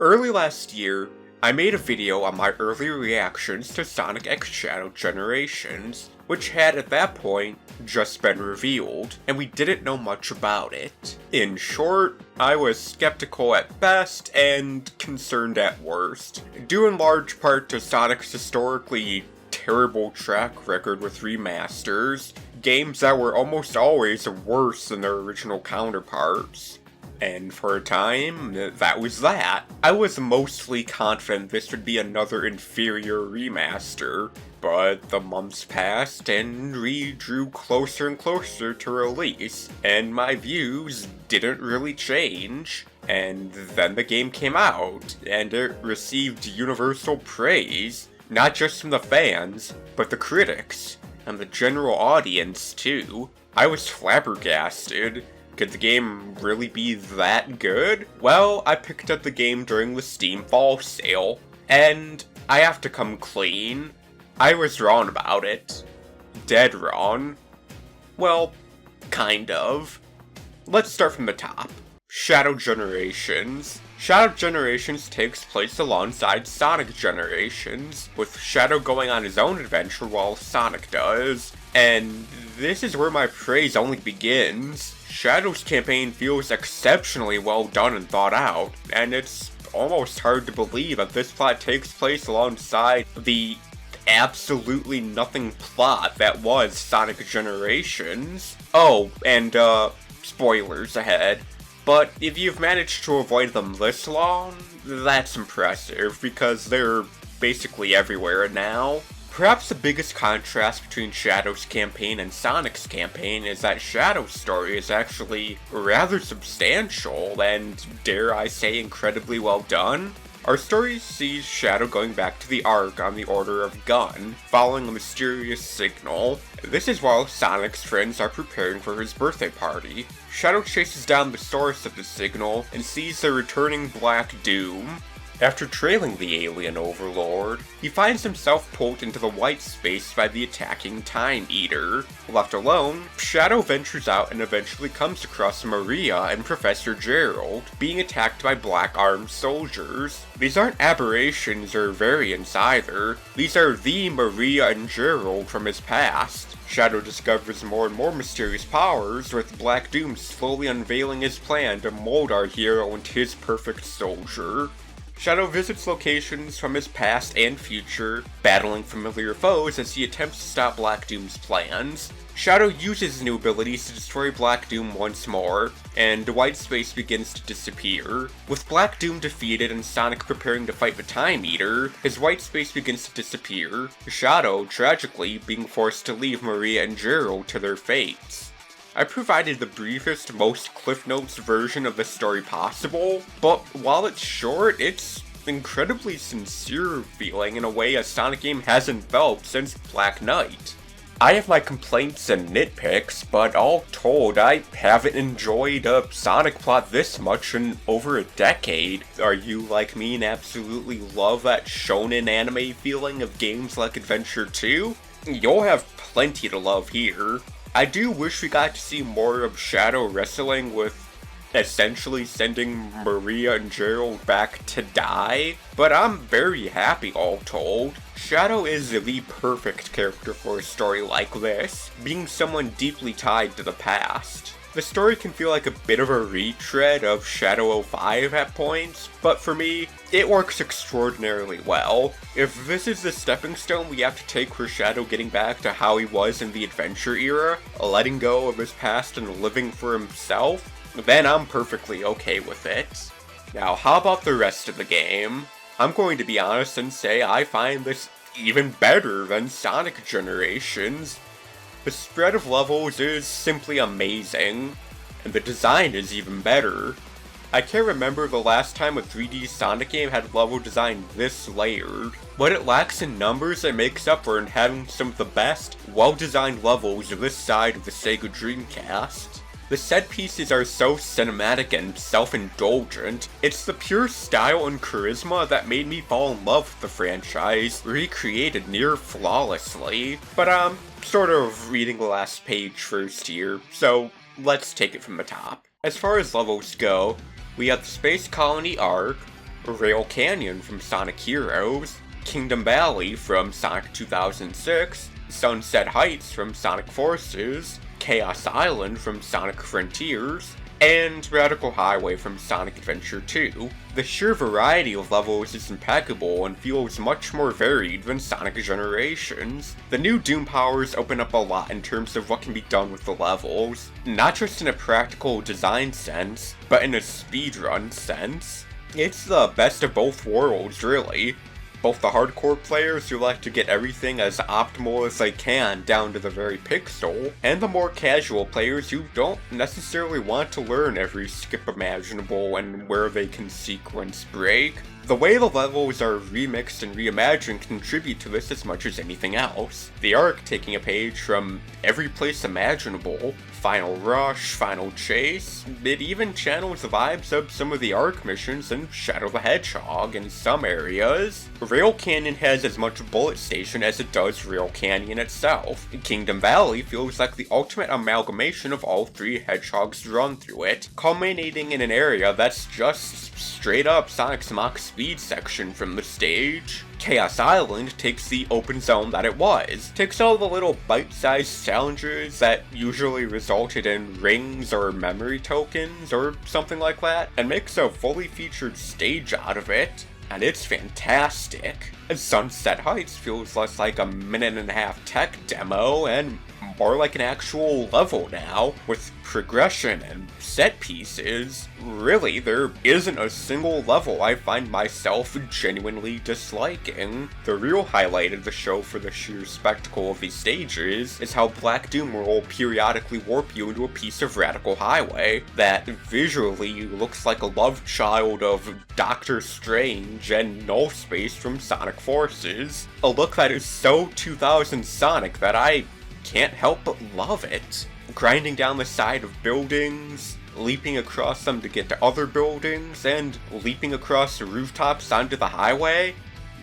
Early last year, I made a video on my early reactions to Sonic X Shadow Generations, which had at that point just been revealed, and we didn't know much about it. In short, I was skeptical at best and concerned at worst, due in large part to Sonic's historically terrible track record with remasters, games that were almost always worse than their original counterparts. And for a time, that was that. I was mostly confident this would be another inferior remaster, but the months passed and we drew closer and closer to release, and my views didn't really change. And then the game came out, and it received universal praise, not just from the fans, but the critics, and the general audience too. I was flabbergasted. Could the game really be that good? Well, I picked up the game during the Steam Fall sale, and I have to come clean. I was wrong about it. Dead wrong. Well, kind of. Let's start from the top. Shadow Generations. Shadow Generations takes place alongside Sonic Generations, with Shadow going on his own adventure while Sonic does. And this is where my praise only begins. Shadow's campaign feels exceptionally well done and thought out, and it's almost hard to believe that this plot takes place alongside the absolutely nothing plot that was Sonic Generations. Oh, and spoilers ahead. But if you've managed to avoid them this long, that's impressive, because they're basically everywhere now. Perhaps the biggest contrast between Shadow's campaign and Sonic's campaign is that Shadow's story is actually rather substantial and, dare I say, incredibly well done. Our story sees Shadow going back to the Ark on the order of Gun, following a mysterious signal. This is while Sonic's friends are preparing for his birthday party. Shadow chases down the source of the signal and sees the returning Black Doom. After trailing the alien overlord, he finds himself pulled into the white space by the attacking Time Eater. Left alone, Shadow ventures out and eventually comes across Maria and Professor Gerald, being attacked by black-armed soldiers. These aren't aberrations or variants either, these are the Maria and Gerald from his past. Shadow discovers more and more mysterious powers, with Black Doom slowly unveiling his plan to mold our hero into his perfect soldier. Shadow visits locations from his past and future, battling familiar foes as he attempts to stop Black Doom's plans. Shadow uses his new abilities to destroy Black Doom once more, and the white space begins to disappear. With Black Doom defeated and Sonic preparing to fight the Time Eater, his white space begins to disappear, Shadow, tragically, being forced to leave Maria and Gerald to their fates. I provided the briefest, most Cliff Notes version of the story possible, but while it's short, it's incredibly sincere feeling in a way a Sonic game hasn't felt since Black Knight. I have my complaints and nitpicks, but all told, I haven't enjoyed a Sonic plot this much in over a decade. Are you like me and absolutely love that shonen anime feeling of games like Adventure 2? You'll have plenty to love here. I do wish we got to see more of Shadow wrestling with essentially sending Maria and Gerald back to die, but I'm very happy all told. Shadow is the perfect character for a story like this, being someone deeply tied to the past. The story can feel like a bit of a retread of Shadow 05 at points, but for me, it works extraordinarily well. If this is the stepping stone we have to take for Shadow getting back to how he was in the adventure era, letting go of his past and living for himself, then I'm perfectly okay with it. Now, how about the rest of the game? I'm going to be honest and say I find this even better than Sonic Generations. The spread of levels is simply amazing, and the design is even better. I can't remember the last time a 3D Sonic game had level design this layered. What it lacks in numbers it makes up for in having some of the best, well-designed levels this side of the Sega Dreamcast. The set pieces are so cinematic and self-indulgent, it's the pure style and charisma that made me fall in love with the franchise, recreated near flawlessly. But sort of reading the last page first here, so let's take it from the top. As far as levels go, we have the Space Colony Ark, Rail Canyon from Sonic Heroes, Kingdom Valley from Sonic 2006, Sunset Heights from Sonic Forces, Chaos Island from Sonic Frontiers, and Radical Highway from Sonic Adventure 2. The sheer variety of levels is impeccable and feels much more varied than Sonic Generations. The new Doom powers open up a lot in terms of what can be done with the levels, not just in a practical design sense, but in a speedrun sense. It's the best of both worlds, really. Both the hardcore players who like to get everything as optimal as they can down to the very pixel, and the more casual players who don't necessarily want to learn every skip imaginable and where they can sequence break. The way the levels are remixed and reimagined contribute to this as much as anything else. The Arc taking a page from every place imaginable, Final Rush, Final Chase, it even channels the vibes of some of the Arc missions in Shadow the Hedgehog in some areas. Rail Canyon has as much bullet station as it does Rail Canyon itself. Kingdom Valley feels like the ultimate amalgamation of all three Hedgehogs run through it, culminating in an area that's just straight up Sonic's Mach Speed section from the stage. Chaos Island takes the open zone that it was, takes all the little bite-sized challenges that usually resulted in rings or memory tokens or something like that, and makes a fully featured stage out of it, and it's fantastic. And Sunset Heights feels less like a minute-and-a-half tech demo and more like an actual level now, with progression and set pieces. Really, there isn't a single level I find myself genuinely disliking. The real highlight of the show for the sheer spectacle of these stages is how Black Doom will periodically warp you into a piece of Radical Highway that visually looks like a love child of Doctor Strange and Null Space from Sonic Forces. A look that is so 2000 Sonic that I can't help but love it. Grinding down the side of buildings, leaping across them to get to other buildings, and leaping across the rooftops onto the highway,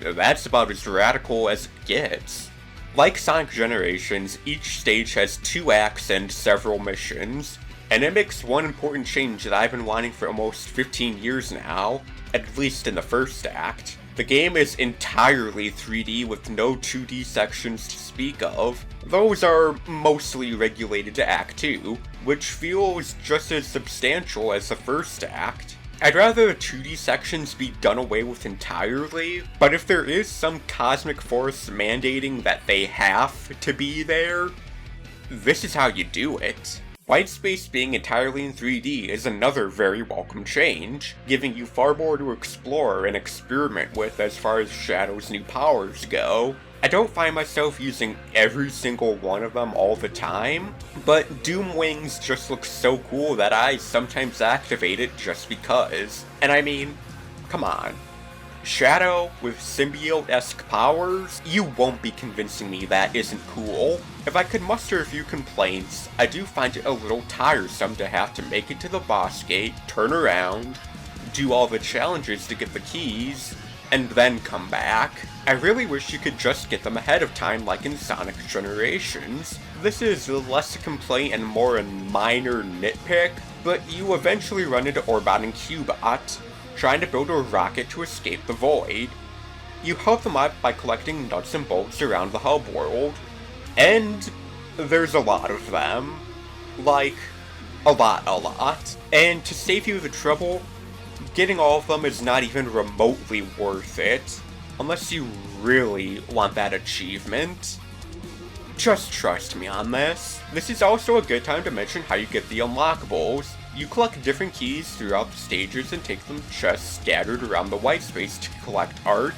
that's about as radical as it gets. Like Sonic Generations, each stage has 2 acts and several missions, and it makes one important change that I've been wanting for almost 15 years now, at least in the first act. The game is entirely 3D with no 2D sections to speak of. Those are mostly regulated to Act 2, which feels just as substantial as the first act. I'd rather the 2D sections be done away with entirely, but if there is some cosmic force mandating that they have to be there, this is how you do it. White space being entirely in 3D is another very welcome change, giving you far more to explore and experiment with as far as Shadow's new powers go. I don't find myself using every single one of them all the time, but Doom Wings just look so cool that I sometimes activate it just because. And I mean, come on. Shadow with symbiote-esque powers? You won't be convincing me that isn't cool. If I could muster a few complaints, I do find it a little tiresome to have to make it to the boss gate, turn around, do all the challenges to get the keys, and then come back. I really wish you could just get them ahead of time like in Sonic Generations. This is less a complaint and more a minor nitpick, but you eventually run into Orbot and Cubot, trying to build a rocket to escape the void. You help them out by collecting nuts and bolts around the hub world, and there's a lot of them. Like, a lot. And to save you the trouble, getting all of them is not even remotely worth it, unless you really want that achievement. Just trust me on this. This is also a good time to mention how you get the unlockables. You collect different keys throughout the stages and take them to chests scattered around the white space to collect art,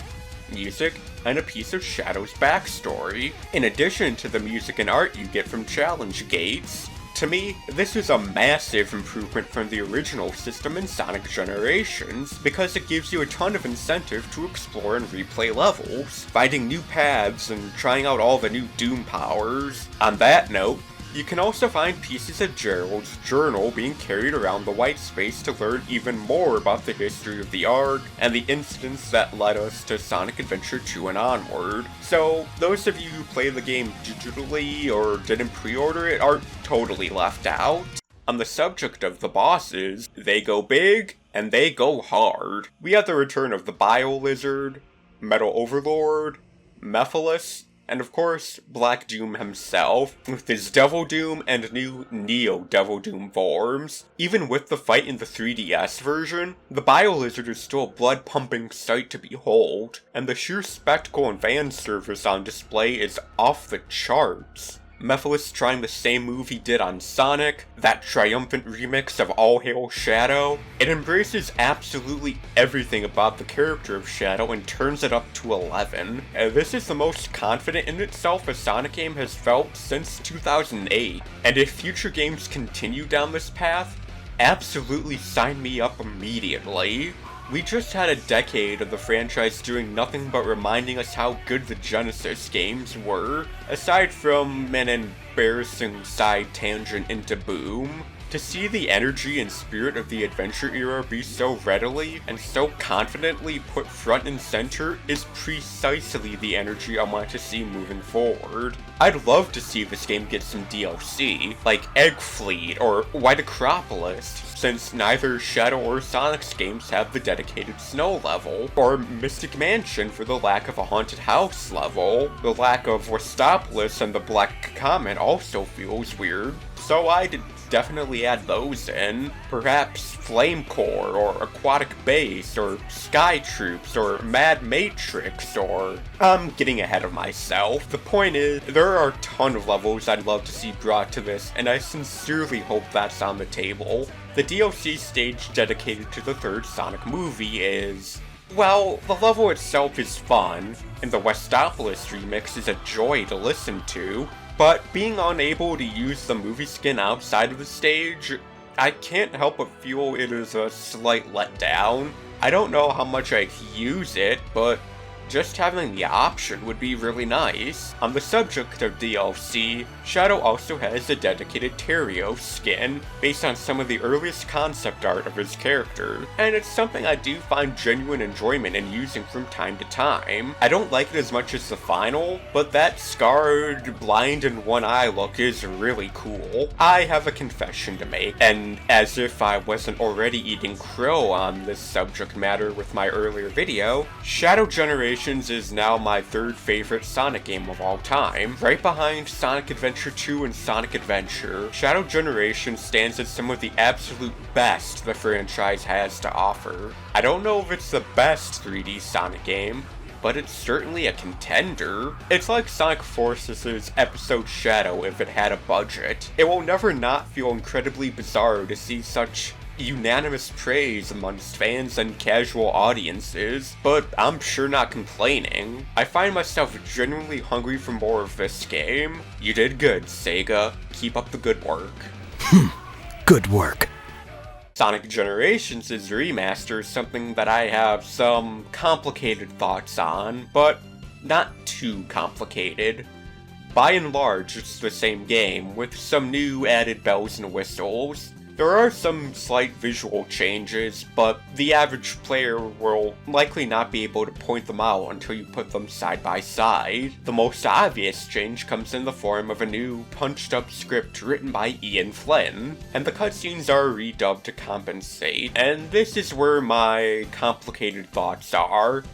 music, and a piece of Shadow's backstory, in addition to the music and art you get from challenge gates. To me, this is a massive improvement from the original system in Sonic Generations, because it gives you a ton of incentive to explore and replay levels, finding new paths and trying out all the new Doom powers. On that note, you can also find pieces of Gerald's journal being carried around the white space to learn even more about the history of the arc and the incidents that led us to Sonic Adventure 2 and onward. So, those of you who play the game digitally or didn't pre-order it aren't totally left out. On the subject of the bosses, they go big and they go hard. We have the return of the Bio Lizard, Metal Overlord, Mephiles, and of course, Black Doom himself, with his Devil Doom and new Neo Devil Doom forms. Even with the fight in the 3DS version, the Bio Lizard is still a blood-pumping sight to behold, and the sheer spectacle and fan service on display is off the charts. Mephiles trying the same move he did on Sonic, that triumphant remix of All Hail Shadow. It embraces absolutely everything about the character of Shadow and turns it up to 11. This is the most confident in itself a Sonic game has felt since 2008, and if future games continue down this path, absolutely sign me up immediately. We just had a decade of the franchise doing nothing but reminding us how good the Genesis games were, aside from an embarrassing side tangent into Boom. To see the energy and spirit of the adventure era be so readily and so confidently put front and center is precisely the energy I want to see moving forward. I'd love to see this game get some DLC, like Egg Fleet or White Acropolis, since neither Shadow or Sonic's games have the dedicated snow level, or Mystic Mansion for the lack of a haunted house level. The lack of Westopolis and the Black Comet also feels weird, so I'd definitely add those in. Perhaps Flame Core, or Aquatic Base, or Sky Troops, or Mad Matrix, or... I'm getting ahead of myself. The point is, there are a ton of levels I'd love to see brought to this, and I sincerely hope that's on the table. The DLC stage dedicated to the third Sonic movie is... well, the level itself is fun, and the Westopolis remix is a joy to listen to, but being unable to use the movie skin outside of the stage, I can't help but feel it is a slight letdown. I don't know how much I'd use it, but just having the option would be really nice. On the subject of DLC, Shadow also has a dedicated Terrio skin based on some of the earliest concept art of his character, and it's something I do find genuine enjoyment in using from time to time. I don't like it as much as the final, but that scarred, blind in one eye look is really cool. I have a confession to make, and as if I wasn't already eating crow on this subject matter with my earlier video, Shadow Generation is now my third favorite Sonic game of all time, right behind Sonic Adventure 2 and Sonic Adventure. Shadow Generation stands as some of the absolute best the franchise has to offer. I don't know if it's the best 3D Sonic game, but it's certainly a contender. It's like Sonic Forces' episode Shadow if it had a budget. It will never not feel incredibly bizarre to see such unanimous praise amongst fans and casual audiences, but I'm sure not complaining. I find myself genuinely hungry for more of this game. You did good, Sega. Keep up the good work. Good work. Sonic Generations' remaster is something that I have some complicated thoughts on, but not too complicated. By and large, it's the same game, with some new added bells and whistles. There are some slight visual changes, but the average player will likely not be able to point them out until you put them side by side. The most obvious change comes in the form of a new, punched-up script written by Ian Flynn, and the cutscenes are redubbed to compensate, and this is where my complicated thoughts are.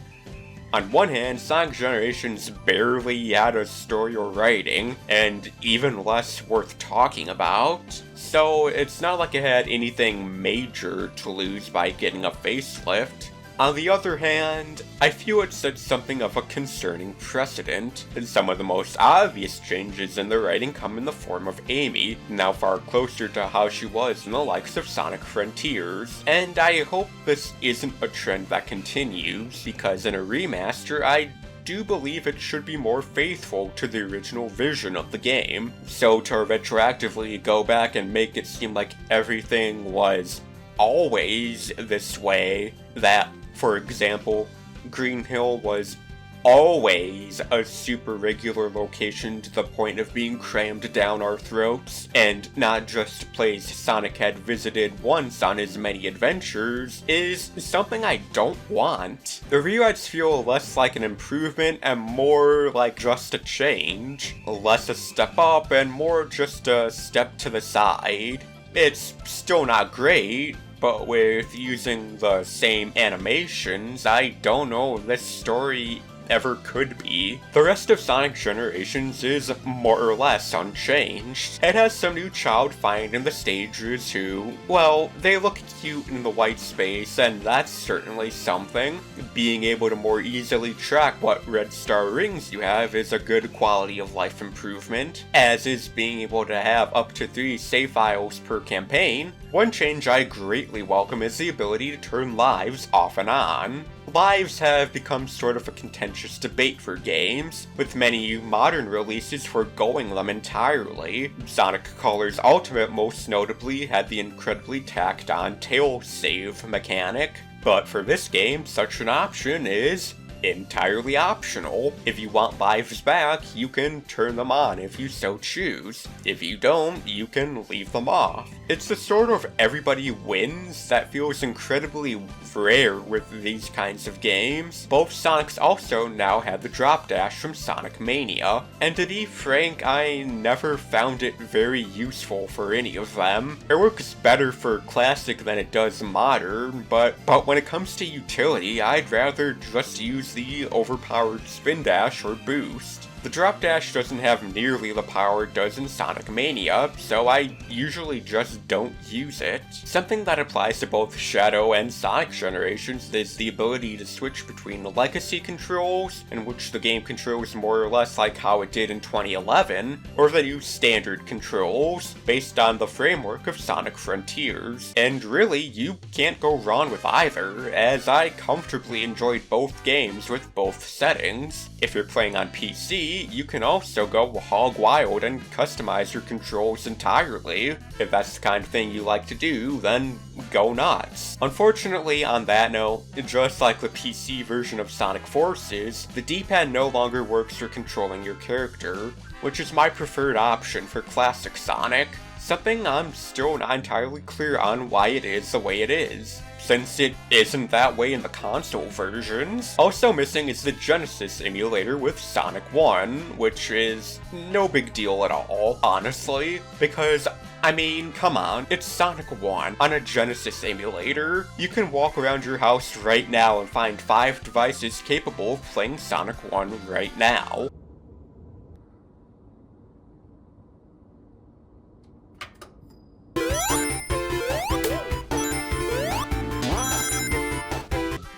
On one hand, Sonic Generations barely had a story or writing, and even less worth talking about, so it's not like it had anything major to lose by getting a facelift. On the other hand, I feel it set something of a concerning precedent, and some of the most obvious changes in the writing come in the form of Amy, now far closer to how she was in the likes of Sonic Frontiers, and I hope this isn't a trend that continues, because in a remaster, I do believe it should be more faithful to the original vision of the game, so to retroactively go back and make it seem like everything was always this way, that, for example, Green Hill was always a super regular location to the point of being crammed down our throats, and not just a place Sonic had visited once on his many adventures, is something I don't want. The rewrites feel less like an improvement and more like just a change. Less a step up and more just a step to the side. It's still not great, but with using the same animations, I don't know if this story ever could be. The rest of Sonic Generations is more or less unchanged. It has some new child finding the stages who, well, they look cute in the white space, and that's certainly something. Being able to more easily track what red star rings you have is a good quality of life improvement, as is being able to have up to 3 save files per campaign. One change I greatly welcome is the ability to turn lives off and on. Lives have become sort of a contentious debate for games, with many modern releases foregoing them entirely. Sonic Colors Ultimate most notably had the incredibly tacked on tail save mechanic, but for this game, such an option is entirely optional. If you want lives back, you can turn them on if you so choose. If you don't, you can leave them off. It's the sort of everybody wins that feels incredibly rare with these kinds of games. Both Sonics also now have the drop dash from Sonic Mania, and to be frank, I never found it very useful for any of them. It works better for Classic than it does Modern, but when it comes to utility, I'd rather just use the overpowered spin dash or boost. The drop dash doesn't have nearly the power it does in Sonic Mania, so I usually just don't use it. Something that applies to both Shadow and Sonic Generations is the ability to switch between legacy controls, in which the game controls more or less like how it did in 2011, or the new standard controls, based on the framework of Sonic Frontiers. And really, you can't go wrong with either, as I comfortably enjoyed both games with both settings. If you're playing on PC, you can also go hog wild and customize your controls entirely. If that's the kind of thing you like to do, then go nuts. Unfortunately, on that note, just like the PC version of Sonic Forces, the D-pad no longer works for controlling your character, which is my preferred option for classic Sonic. Something I'm still not entirely clear on why it is the way it is, since it isn't that way in the console versions. Also missing is the Genesis emulator with Sonic 1, which is no big deal at all, honestly, because I mean, come on, it's Sonic 1 on a Genesis emulator. You can walk around your house right now and find 5 devices capable of playing Sonic 1 right now.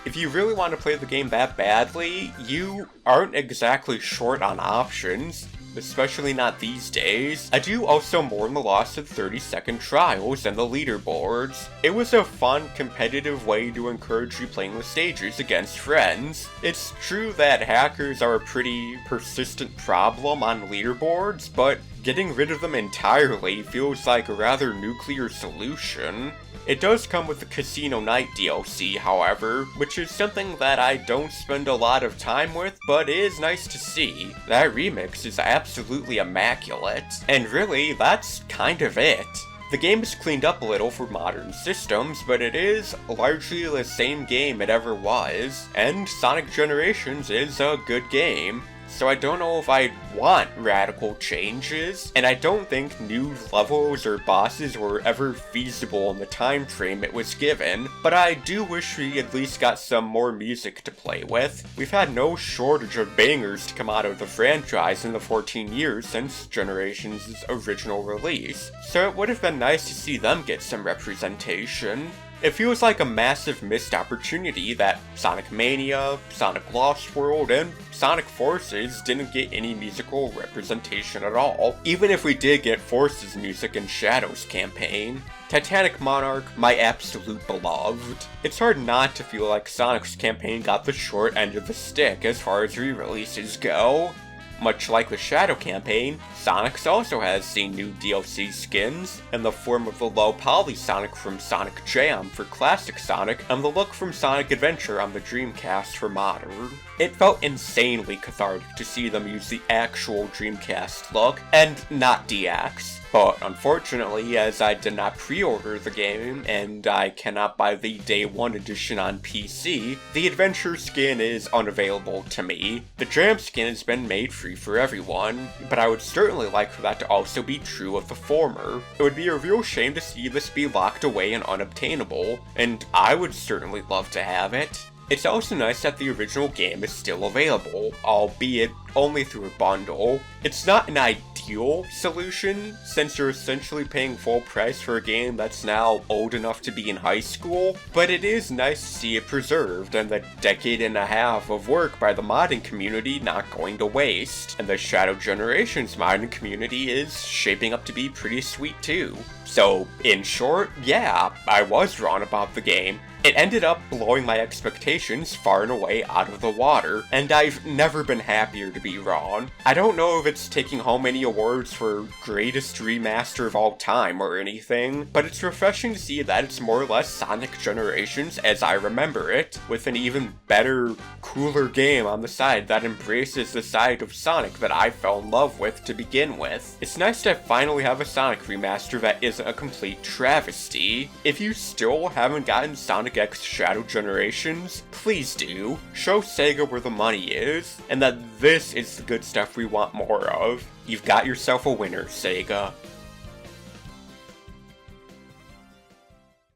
If you really want to play the game that badly, you aren't exactly short on options, especially not these days. I do also mourn the loss of 30-second trials and the leaderboards. It was a fun, competitive way to encourage replaying the stages against friends. It's true that hackers are a pretty persistent problem on leaderboards, but getting rid of them entirely feels like a rather nuclear solution. It does come with the Casino Night DLC, however, which is something that I don't spend a lot of time with, but is nice to see. That remix is absolutely immaculate, and really, that's kind of it. The game is cleaned up a little for modern systems, but it is largely the same game it ever was, and Sonic Generations is a good game. So I don't know if I'd want radical changes, and I don't think new levels or bosses were ever feasible in the time frame it was given, but I do wish we at least got some more music to play with. We've had no shortage of bangers to come out of the franchise in the 14 years since Generations' original release, so it would have been nice to see them get some representation. It feels like a massive missed opportunity that Sonic Mania, Sonic Lost World, and Sonic Forces didn't get any musical representation at all, even if we did get Forces music in Shadow's campaign. Titanic Monarch, my absolute beloved. It's hard not to feel like Sonic's campaign got the short end of the stick as far as re-releases go. Much like the Shadow campaign, Sonic's also has seen new DLC skins, in the form of the low-poly Sonic from Sonic Jam for Classic Sonic, and the look from Sonic Adventure on the Dreamcast for Modern. It felt insanely cathartic to see them use the actual Dreamcast look, and not DX. But unfortunately, as I did not pre-order the game, and I cannot buy the Day 1 edition on PC, the Adventure skin is unavailable to me. The Jam skin has been made free entry for everyone, but I would certainly like for that to also be true of the former. It would be a real shame to see this be locked away and unobtainable, and I would certainly love to have it. It's also nice that the original game is still available, albeit only through a bundle. It's not an ideal solution, since you're essentially paying full price for a game that's now old enough to be in high school, but it is nice to see it preserved and the decade and a half of work by the modding community not going to waste. And the Shadow Generations modding community is shaping up to be pretty sweet too. So, in short, yeah, I was wrong about the game. It ended up blowing my expectations far and away out of the water, and I've never been happier to be wrong. I don't know if it's taking home any awards for greatest remaster of all time or anything, but it's refreshing to see that it's more or less Sonic Generations as I remember it, with an even better, cooler game on the side that embraces the side of Sonic that I fell in love with to begin with. It's nice to finally have a Sonic remaster that isn't a complete travesty. If you still haven't gotten Sonic X Shadow Generations, please do. Show Sega where the money is, and that this is the good stuff we want more of. You've got yourself a winner, Sega.